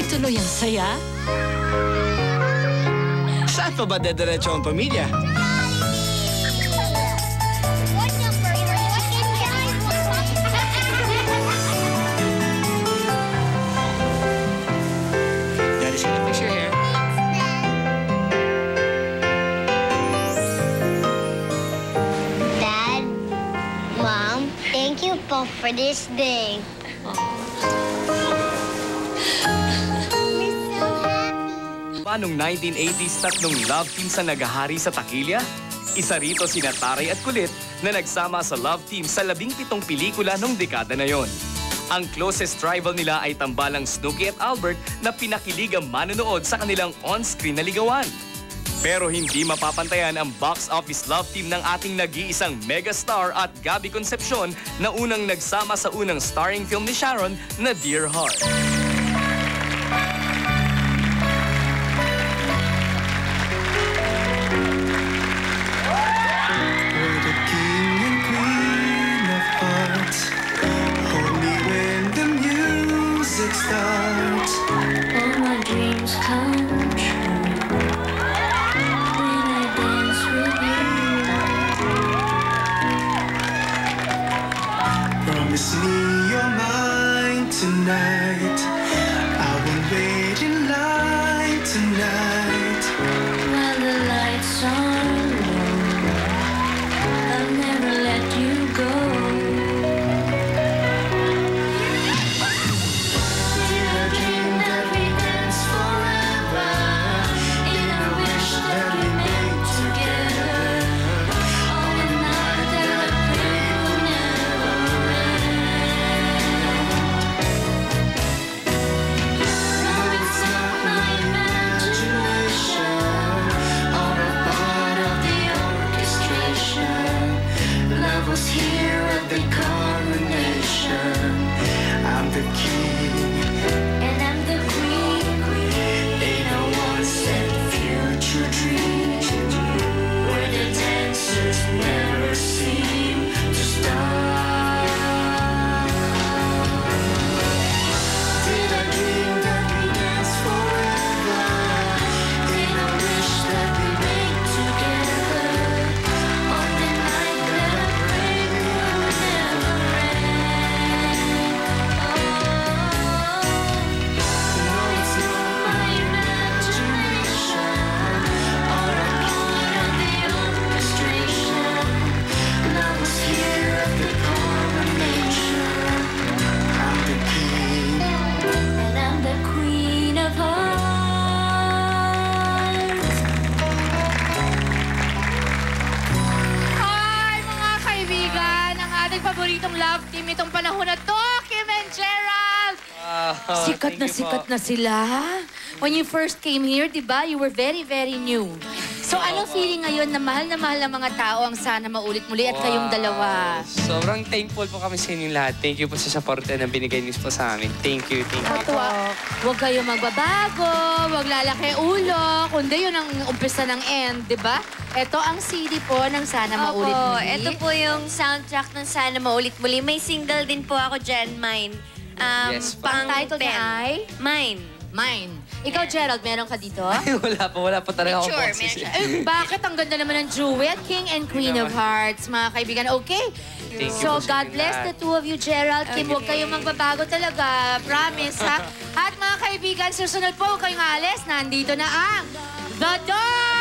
tuloy-tuloy ang saya. Saan pa ba dediretso ang pamilya? Daddy's gonna fix your hair. Dad, Mom, thank you po for this day. Noong 1980s, tatlong love teams ang naghahari sa takilya. Isa rito sina Taray at Kulit na nagsama sa love team sa 17 pelikula nung dekada na yon. Ang closest rival nila ay tambalang Snooki at Albert na pinakilig ang manonood sa kanilang on-screen na ligawan. Pero hindi mapapantayan ang box office love team ng ating nag-iisang megastar at Gabby Concepcion na unang nagsama sa unang starring film ni Sharon na Dear Heart. All my dreams come true when I dance with you. Promise me you're mine tonight. I won't wait in line tonight. While the lights are low, I'll never let you go. Here at the coronation, I'm the king And I'm the queen. Ain't no one said future dreams where the dancers never seem to stop. Did I dream that we dance forever? Did I wish that we make together on the night that I pray will never end? No, it's not my imagination or a part of the orchestration. Love was here at the coronation. I'm the king. And I'm the queen of hearts. Hi, mga kaibigan! Ang ating paboritong love team itong panahon na to, Kim and Gerald! Sikat na sila. When you first came here, di ba, you were very, very new. So, anong feeling ngayon na mahal ng mga tao ang Sana Maulit Muli at kayong dalawa? Sobrang thankful po kami sa inyong lahat. Thank you po sa support na binigay niyo po sa amin. Thank you, thank you. Huwag kayo magbabago, huwag lalaki ulo, kundi yun ang umpisa ng end, di ba? Ito ang CD po ng Sana Maulit Opo, Muli. ito po yung soundtrack ng Sana Maulit Muli. May single din po ako dyan, Mine. Yes, pang title niya pen. ay? Mine. Mine. Ikaw, Gerald, meron ka dito? Wala po talaga akong Sure, boses. meron Bakit ang ganda naman ng duet, King and Queen of Hearts, mga kaibigan. Okay. Thank you So, po sa God inyong bless lahat. the two of you, Gerald. Kim, huwag kayong magbabago talaga. Promise, ha? At mga kaibigan, susunod po, huwag kayong alis. Nandito na ang The Door!